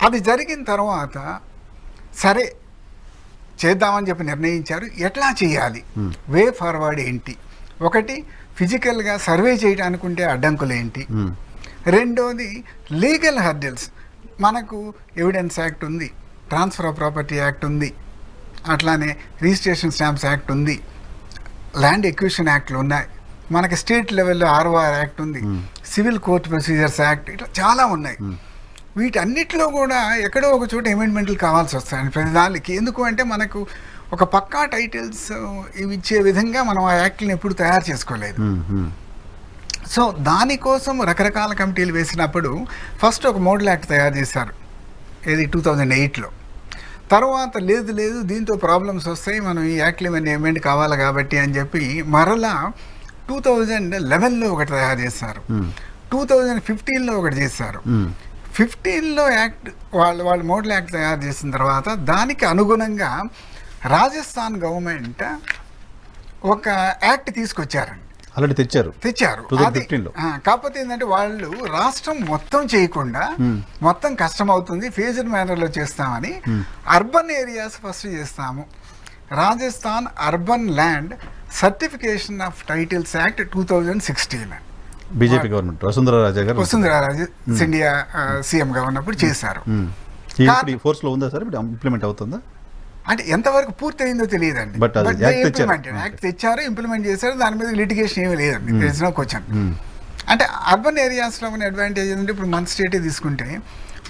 అది జరిగిన తర్వాత సరే చేద్దామని చెప్పి నిర్ణయించారు. ఎట్లా చేయాలి, వే ఫార్వర్డ్ ఏంటి? ఒకటి, ఫిజికల్గా సర్వే చేయడానికి ఉంటే అడ్డంకులు ఏంటి? రెండోది, లీగల్ హర్డిల్స్. మనకు ఎవిడెన్స్ యాక్ట్ ఉంది, ట్రాన్స్ఫర్ ఆఫ్ ప్రాపర్టీ యాక్ట్ ఉంది, అట్లానే రిజిస్ట్రేషన్ స్టాంప్స్ యాక్ట్ ఉంది, ల్యాండ్ ఎక్విజిషన్ యాక్ట్లు ఉన్నాయి, మనకి స్టేట్ లెవెల్లో ఆర్ఓఆర్ యాక్ట్ ఉంది, సివిల్ కోర్ట్ ప్రొసీజర్స్ యాక్ట్, ఇట్లా చాలా ఉన్నాయి. వీటన్నిటిలో కూడా ఎక్కడో ఒక చోట అమెండ్మెంట్లు కావాల్సి వస్తాయి ప్రతి దానికి. ఎందుకు అంటే మనకు ఒక పక్కా టైటిల్స్ ఇవి ఇచ్చే విధంగా మనం ఆ యాక్ట్ని ఎప్పుడు తయారు చేసుకోలేదు. సో దానికోసం రకరకాల కమిటీలు వేసినప్పుడు ఫస్ట్ ఒక మోడల్ యాక్ట్ తయారు చేశారు, ఇది 2008లో. తర్వాత లేదు దీంతో ప్రాబ్లమ్స్ వస్తాయి, మనం ఈ యాక్ట్లు ఇవన్నీ అమెండ్ కావాలి కాబట్టి అని చెప్పి మరలా 2011లో ఒకటి తయారు చేశారు, 2015లో ఒకటి చేశారు. 15లో యాక్ట్ వాళ్ళు మోడల్ యాక్ట్ తయారు చేసిన తర్వాత దానికి అనుగుణంగా రాజస్థాన్ గవర్నమెంట్ ఒక యాక్ట్ తీసుకొచ్చారండి. ఆల్రెడీ తెచ్చారు కాకపోతే ఏంటంటే వాళ్ళు రాష్ట్రం మొత్తం చేయకుండా, మొత్తం కష్టం అవుతుంది, ఫేజ్డ్ మేనర్లో చేస్తామని అర్బన్ ఏరియాస్ ఫస్ట్ చేస్తాము. Rajasthan urban land certification of titles act 2016 BJP government Vasundhara Raje Scindia సీఎంగా ఉన్నప్పుడు చేశారు. ఫోర్స్ లో ఉందా సార్, ఇంప్లిమెంట్ అవుతుందా అంటే ఎంతవరకు పూర్తయిందో తెలియదండి. యాక్ట్ తెచ్చారు, ఇంప్లిమెంట్ చేశారు, దాని మీద లిటిగేషన్ ఏమీ లేదండి. తెలిసిన క్వశ్చన్ అంటే అర్బన్ ఏరియాస్లో ఉన్న అడ్వాంటేజ్ ఏంటంటే ఇప్పుడు మన స్టేటే తీసుకుంటే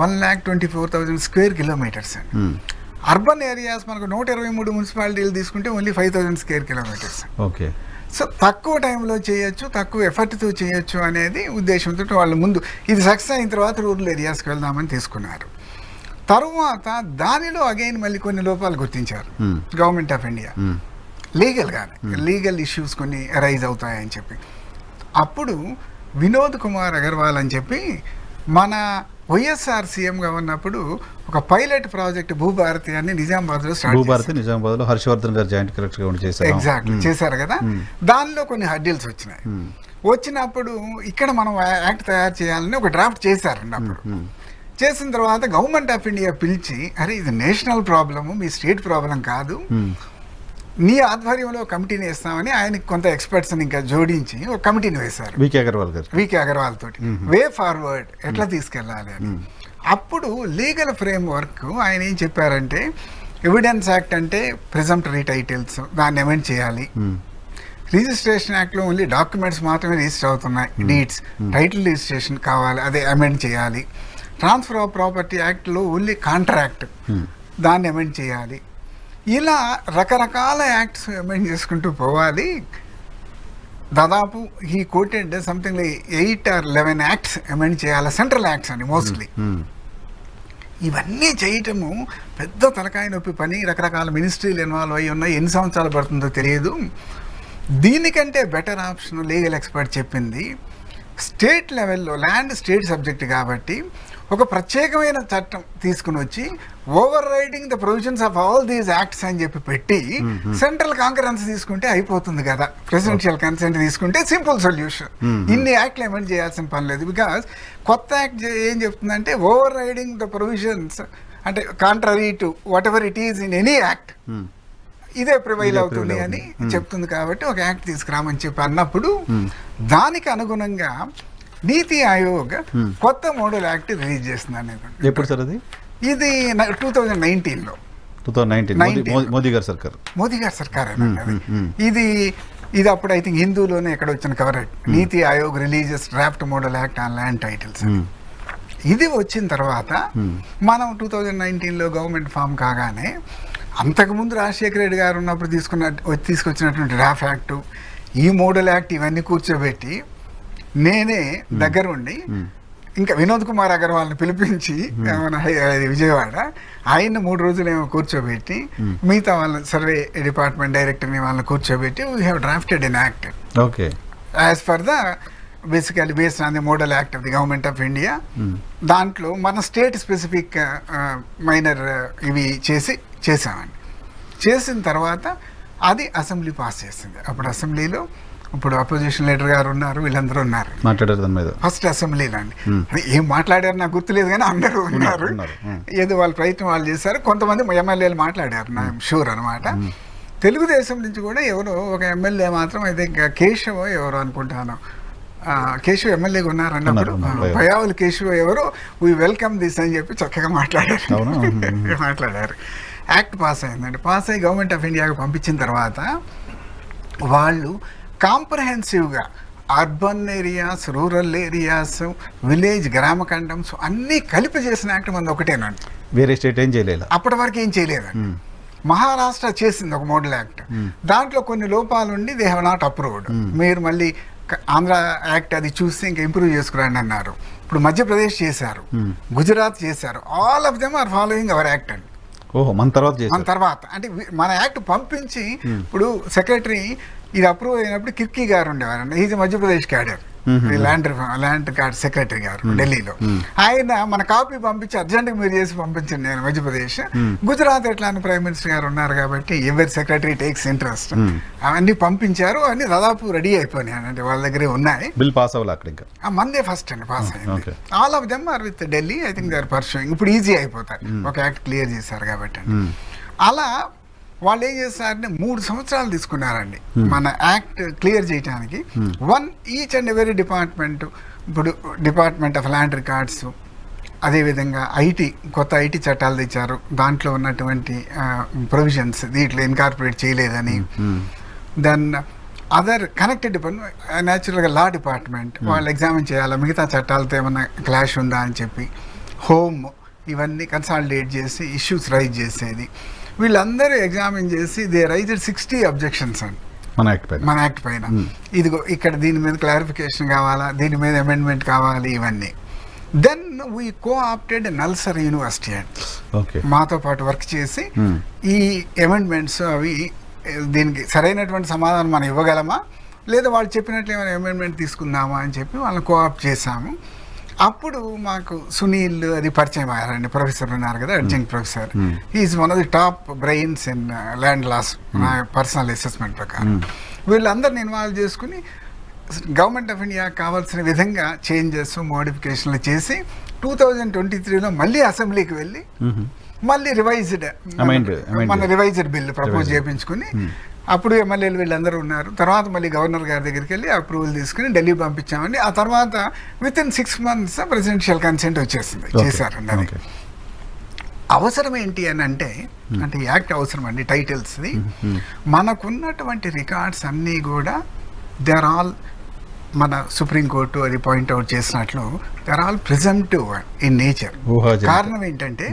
1,24,000 స్క్వేర్ కిలోమీటర్స్ అండి. అర్బన్ ఏరియాస్ మనకు 123 మున్సిపాలిటీలు తీసుకుంటే only 5,000 square kilometres. Okay. So తక్కువ టైంలో చేయొచ్చు, తక్కువ ఎఫర్ట్తో చేయొచ్చు అనేది ఉద్దేశంతో వాళ్ళు ముందు ఇది సక్సెస్ అయిన తర్వాత రూరల్ ఏరియాస్కి వెళ్దామని తీసుకున్నారు. తరువాత దానిలో అగైన్ మళ్ళీ కొన్ని లోపాలు గుర్తించారు government of India, legal issues కొన్ని అరైజ్ అవుతాయని చెప్పి. అప్పుడు వినోద్ కుమార్ అగర్వాల్ అని చెప్పి మన వైఎస్ఆర్ సీఎంగా ఉన్నప్పుడు ఒక పైలట్ ప్రాజెక్ట్ భూభారతి అని నిజామాబాద్లో నిజామాబాద్లో హర్షవర్ధన్ గారు జాయింట్ కలెక్టర్గా ఉండి ఎగ్జాక్ట్లీ చేశారు కదా. దానిలో కొన్ని హర్డిల్స్ వచ్చినాయి. వచ్చినప్పుడు ఇక్కడ మనం యాక్ట్ తయారు చేయాలని ఒక డ్రాఫ్ట్ చేశారండి. అప్పుడు చేసిన తర్వాత గవర్నమెంట్ ఆఫ్ ఇండియా పిలిచి, అరే ఇది నేషనల్ ప్రాబ్లము, మీ స్టేట్ ప్రాబ్లం కాదు, నీ ఆధ్వర్యంలో కమిటీని వేస్తామని ఆయనకి కొంత ఎక్స్పర్ట్స్ని ఇంకా జోడించి ఒక కమిటీని వేశారు వికే అగర్వాల్ తోటి. వే ఫార్వర్డ్ ఎట్లా తీసుకెళ్ళాలి అని. అప్పుడు లీగల్ ఫ్రేమ్ వర్క్ ఆయన ఏం చెప్పారంటే, ఎవిడెన్స్ యాక్ట్ అంటే ప్రిజంప్టరీ టైటిల్స్, దాన్ని అమెండ్ చేయాలి. రిజిస్ట్రేషన్ యాక్ట్లో ఓన్లీ డాక్యుమెంట్స్ మాత్రమే రిజిస్టర్ అవుతున్నాయి, డీడ్స్, టైటిల్ రిజిస్ట్రేషన్ కావాలి, అదే అమెండ్ చేయాలి. ట్రాన్స్ఫర్ ఆఫ్ ప్రాపర్టీ యాక్ట్లో ఓన్లీ కాంట్రాక్ట్, దాన్ని అమెండ్ చేయాలి. ఇలా రకరకాల యాక్ట్స్ అమెండ్ చేసుకుంటూ పోవాలి. దాదాపు ఈ quoted something like 8 or 11 acts amend చేయాలి, సెంట్రల్ యాక్ట్స్ అని మోస్ట్లీ. ఇవన్నీ చేయటము పెద్ద తలకాయ నొప్పి పని, రకరకాల మినిస్ట్రీలు ఇన్వాల్వ్ అయ్యి ఉన్నాయి, ఎన్ని సంవత్సరాలు పడుతుందో తెలియదు. దీనికంటే బెటర్ ఆప్షన్ లీగల్ ఎక్స్పర్ట్ చెప్పింది, స్టేట్ లెవెల్లో ల్యాండ్ స్టేట్ సబ్జెక్ట్ కాబట్టి ఒక ప్రత్యేకమైన చట్టం తీసుకుని వచ్చి over riding the provisions of all these acts అని చెప్పి పెట్టి సెంట్రల్ కాంకరెన్స్ తీసుకుంటే అయిపోతుంది కదా, ప్రెసిడెన్షియల్ కన్సెంట్ తీసుకుంటే సింపుల్ సొల్యూషన్. ఇన్ని యాక్ట్లు అమెండ్ చేయాల్సిన పని లేదు. బికాస్ కొత్త యాక్ట్ ఏం చెప్తుందంటే ఓవర్ రైడింగ్ ద ప్రొవిజన్స్ అంటే contrary to what ever it is in any act, ఇదే ప్రివైల్ అవుతుంది అని చెప్తుంది. కాబట్టి ఒక యాక్ట్ తీసుకురామని చెప్పి అన్నప్పుడు దానికి అనుగుణంగా నీతి ఆయోగ్ కొత్త మోడల్ యాక్ట్ రిలీజ్ చేస్తుంది. ఎప్పుడు సార్ అది? ఇది 2019లో మోదీ గారి సర్కార్. ఇది అప్పుడు ఐ థింక్ హిందూలోనే ఎక్కడ వచ్చిన coverage, NITI Aayog religious draft model act on land titles. ఇది వచ్చిన తర్వాత మనం 2019లో గవర్నమెంట్ ఫామ్ కాగానే అంతకుముందు రాజశేఖర రెడ్డి గారు ఉన్నప్పుడు తీసుకొచ్చినటువంటి డ్రాఫ్ట్ యాక్టు, ఈ మోడల్ యాక్ట్ ఇవన్నీ కూర్చోబెట్టి నేనే దగ్గరుండి ఇంకా వినోద్ కుమార్ అగర్వాల్ని పిలిపించి మన విజయవాడ ఆయన్ని 3 రోజులు ఏమో కూర్చోబెట్టి మిగతా వాళ్ళ సర్వే డిపార్ట్మెంట్ డైరెక్టర్ని వాళ్ళని కూర్చోబెట్టి we have drafted N act as per the basically based on the model act of the government of India. దాంట్లో మన స్టేట్ స్పెసిఫిక్ మైనర్ ఇవి చేసామండి. చేసిన తర్వాత అది అసెంబ్లీ పాస్ చేసింది. అప్పుడు అసెంబ్లీలో ఇప్పుడు అపోజిషన్ లీడర్ గారు ఉన్నారు, వీళ్ళందరూ ఉన్నారు. మాట్లాడారు దాని మీద ఫస్ట్ అసెంబ్లీలో అండి. ఏం మాట్లాడారు నాకు గుర్తులేదు, కానీ అందరూ ఉన్నారు. ఏదో వాళ్ళ ప్రయత్నం వాళ్ళు చేశారు. కొంతమంది ఎమ్మెల్యేలు మాట్లాడారు, నా షూర్ అనమాట. తెలుగుదేశం నుంచి కూడా ఎవరో ఒక ఎమ్మెల్యే మాత్రం అయితే కేశవ ఎవరు అనుకుంటాను, కేశవ ఎమ్మెల్యేగా ఉన్నారన్నప్పుడు పయావులు కేశవ ఎవరు వీ వెల్కమ్ దిస్ అని చెప్పి చక్కగా మాట్లాడారు. యాక్ట్ పాస్ అయిందండి. పాస్ అయ్యి గవర్నమెంట్ ఆఫ్ ఇండియాకి పంపించిన తర్వాత వాళ్ళు కాంప్రహెన్సివ్గా urban areas, rural areas, village, గ్రామ కండమ్స్ అన్నీ కలిపి చేసిన యాక్ట్ మనది ఒకటేనండి. వేరే స్టేట్ ఏం చేయలేదు, అప్పటి వరకు ఏం చేయలేదండి. మహారాష్ట్ర చేసింది ఒక మోడల్ యాక్ట్, దాంట్లో కొన్ని లోపాలు ఉండి దే హ్యావ్ నాట్ అప్రూవ్డ్. మీరు మళ్ళీ ఆంధ్ర యాక్ట్ అది చూసి ఇంకా ఇంప్రూవ్ చేసుకురండి అన్నారు. ఇప్పుడు మధ్యప్రదేశ్ చేశారు, గుజరాత్ చేశారు. All of them are following our act అండి. ఓహో, మన తర్వాత అంటే మన యాక్ట్ పంపించి ఇప్పుడు సెక్రటరీ ఇది అప్రూవ్ అయినప్పుడు కిర్కీ గారు ఉండేవారండి. Is Madhya Pradesh cadre, land card secretary గారు ఢిల్లీలో. ఆయన మన కాపీ పంపించి అర్జెంట్గా మీరు చేసి పంపించండి నేను మధ్యప్రదేశ్. గుజరాత్ ఎట్లా ప్రైమ్ మినిస్టర్ గారు ఉన్నారు కాబట్టి ఎవరి సెక్రటరీ టేక్స్ ఇంట్రెస్ట్, అవన్నీ పంపించారు. అన్ని దాదాపు రెడీ అయిపోయినాయి అంటే వాళ్ళ దగ్గరే ఉన్నాయి. బిల్ పాస్ అవ్వాలి అక్కడ, ఇంకా మందే ఫస్ట్ అండి పాస్ అయింది. All of them are with Delhi. I think they are pursuing. ఇప్పుడు ఈజీ అయిపోతారు, ఒక యాక్ట్ క్లియర్ చేశారు కాబట్టి. అలా వాళ్ళు ఏం చేస్తారంటే 3 సంవత్సరాలు తీసుకున్నారండి మన యాక్ట్ క్లియర్ చేయడానికి. ఈచ్ అండ్ ఎవరీ డిపార్ట్మెంట్, ఇప్పుడు డిపార్ట్మెంట్ ఆఫ్ ల్యాండ్ రికార్డ్స్, అదేవిధంగా ఐటీ, కొత్త ఐటీ చట్టాలు తెచ్చారు. దాంట్లో ఉన్నటువంటి ప్రొవిజన్స్ దీంట్లో ఇన్కార్పొరేట్ చేయలేదని. దెన్ అదర్ కనెక్టెడ్ డిపార్ట్మెంట్, న్యాచురల్గా లా డిపార్ట్మెంట్ వాళ్ళు ఎగ్జామిన్ చేయాలి, మిగతా చట్టాలతో ఏమైనా క్లాష్ ఉందా అని చెప్పి. హోమ్, ఇవన్నీ కన్సాలిడేట్ చేసి ఇష్యూస్ రైజ్ చేసేది. వీళ్ళందరూ ఎగ్జామిన్ చేసి దే రైజ్డ్ 60 అబ్జెక్షన్స్ అండి మన యాక్ట్ పైన. ఇదిగో ఇక్కడ దీని మీద క్లారిఫికేషన్ కావాలా, దీని మీద అమెండ్మెంట్ కావాలి, ఇవన్నీ. Then we coopted NALSAR university అండి, మాతో పాటు వర్క్ చేసి ఈ అమెండ్మెంట్స్ అవి దీనికి సరైనటువంటి సమాధానం మనం ఇవ్వగలమా, లేదా వాళ్ళు చెప్పినట్లు ఏమైనా అమెండ్మెంట్ తీసుకుందామా అని చెప్పి వాళ్ళని కోఆప్ట్ చేశాము. అప్పుడు మాకు సునీల్ అది పరిచయం అయ్యారండి. ప్రొఫెసర్ ఉన్నారు కదా, adjunct professor. Is one of the top brains in land laws నా పర్సనల్ అసెస్మెంట్ ప్రకారం. వీళ్ళందరిని ఇన్వాల్వ్ చేసుకుని గవర్నమెంట్ ఆఫ్ ఇండియా కావాల్సిన విధంగా చేంజెస్, మోడిఫికేషన్లు చేసి 2023లో మళ్ళీ అసెంబ్లీకి వెళ్ళి మళ్ళీ రివైజ్డ్ బిల్ ప్రపోజ్ చేయించుకుని అప్పుడు ఎమ్మెల్యేలు వీళ్ళందరూ ఉన్నారు. తర్వాత మళ్ళీ గవర్నర్ గారి దగ్గరికి వెళ్ళి అప్రూవల్ తీసుకుని ఢిల్లీ పంపించామండి. ఆ తర్వాత with in 6 months presidential consent వచ్చేసింది, చేశారండి. అది అవసరం ఏంటి అని అంటే యాక్ట్ అవసరం అండి. టైటిల్స్ది మనకున్నటువంటి రికార్డ్స్ అన్నీ కూడా దే ఆర్ ఆల్, మన సుప్రీంకోర్టు అది పాయింట్అవుట్ చేసినట్లు, they are all presumptive in nature. కారణం ఏంటంటే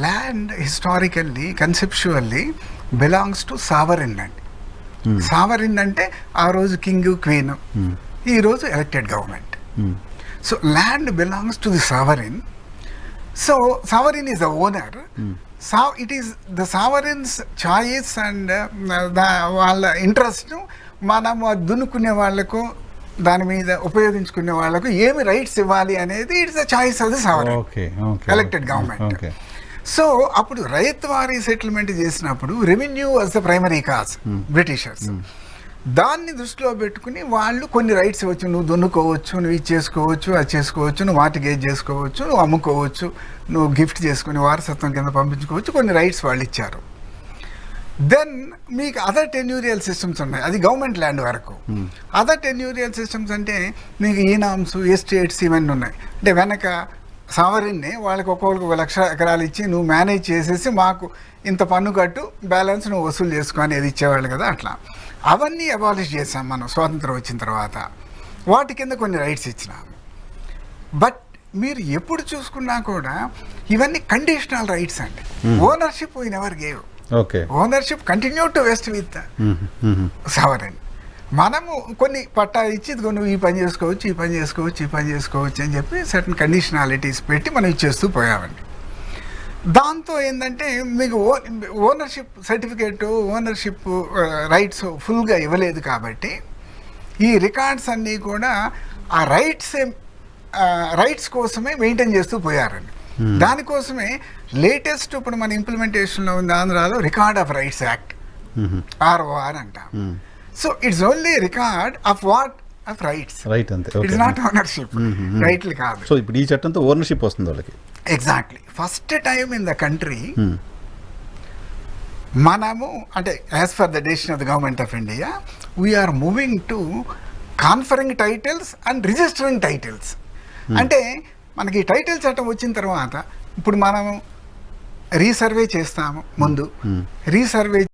land historically, conceptually belongs to sovereign అండి. సావరిన్ అంటే ఆ రోజు కింగ్, క్వీన్, ఈ రోజు elected government. So land belongs to the sovereign. So sovereign is the owner. It is the sovereign's choice and వాళ్ళ interest. మనము దున్నుకునే వాళ్ళకు, దాని మీద ఉపయోగించుకునే వాళ్ళకు ఏమి రైట్స్ ఇవ్వాలి అనేది it's the choice of the sovereign elected government. So అప్పుడు రైతువారీ సెటిల్మెంట్ చేసినప్పుడు revenue was the primary cause Britishers. దాన్ని దృష్టిలో పెట్టుకుని వాళ్ళు కొన్ని రైట్స్ ఇవ్వచ్చు. నువ్వు దున్నుకోవచ్చు, నువ్వు ఇది చేసుకోవచ్చు, అది చేసుకోవచ్చు, నువ్వు మార్టిగేజ్ చేసుకోవచ్చు, నువ్వు అమ్ముకోవచ్చు, నువ్వు గిఫ్ట్ చేసుకుని వారసత్వం కింద పంపించుకోవచ్చు, కొన్ని రైట్స్ వాళ్ళు ఇచ్చారు. దెన్ మీకు అదర్ టెన్యూరియల్ సిస్టమ్స్ ఉన్నాయి, అది గవర్నమెంట్ ల్యాండ్ వరకు. అదర్ టెన్యూరియల్ సిస్టమ్స్ అంటే మీకు ఈనామ్స్, ఎస్టేట్స్ ఇవన్నీ ఉన్నాయి. అంటే వెనక సావరిన్ని వాళ్ళకి ఒక్కొక్కరికి 1 లక్ష ఎకరాలు ఇచ్చి నువ్వు మేనేజ్ చేసేసి మాకు ఇంత పన్ను కట్టు, బ్యాలెన్స్ నువ్వు వసూలు చేసుకొని అది ఇచ్చేవాళ్ళు కదా. అట్లా అవన్నీ అబాలిష్ చేసాం మనం స్వాతంత్రం వచ్చిన తర్వాత. వాటి కింద కొన్ని రైట్స్ ఇచ్చినాము. బట్ మీరు ఎప్పుడు చూసుకున్నా కూడా ఇవన్నీ కండిషనల్ రైట్స్ అండి. Ownership we never gave. Ownership continue to west with sovereign. మనము కొన్ని పట్టా ఇచ్చి ఇదిగో నువ్వు ఈ పని చేసుకోవచ్చు, ఈ పని చేసుకోవచ్చు, ఈ పని చేసుకోవచ్చు అని చెప్పి సర్టన్ కండిషనాలిటీస్ పెట్టి మనం ఇచ్చేస్తూ పోయామండి. దాంతో ఏంటంటే మీకు ఓనర్షిప్ సర్టిఫికేట్, ఓనర్షిప్ రైట్స్ ఫుల్గా ఇవ్వలేదు కాబట్టి ఈ రికార్డ్స్ అన్నీ కూడా ఆ రైట్స్ కోసమే మెయింటైన్ చేస్తూ పోయారండి. దానికోసమే లేటెస్ట్ ఇప్పుడు మన ఇంప్లిమెంటేషన్లో ఉంది ఆంధ్రాలో record of rights act, ROR అంటాం. So it's only record of what of rights. Right అంతే. It's not ownership. రైట్లు కాదు. సో ఇప్పుడు ఈ చట్టంతో ఓనర్షిప్ వస్తుంది వాళ్ళకి. Exactly. First time in the country మనము అంటే as for the decision of the government of India we are moving to conferring titles and registering titles. అంటే మనకి టైటిల్ చట్టం వచ్చిన తర్వాత ఇప్పుడు మనము రీసర్వే చేస్తాము. ముందు రీసర్వే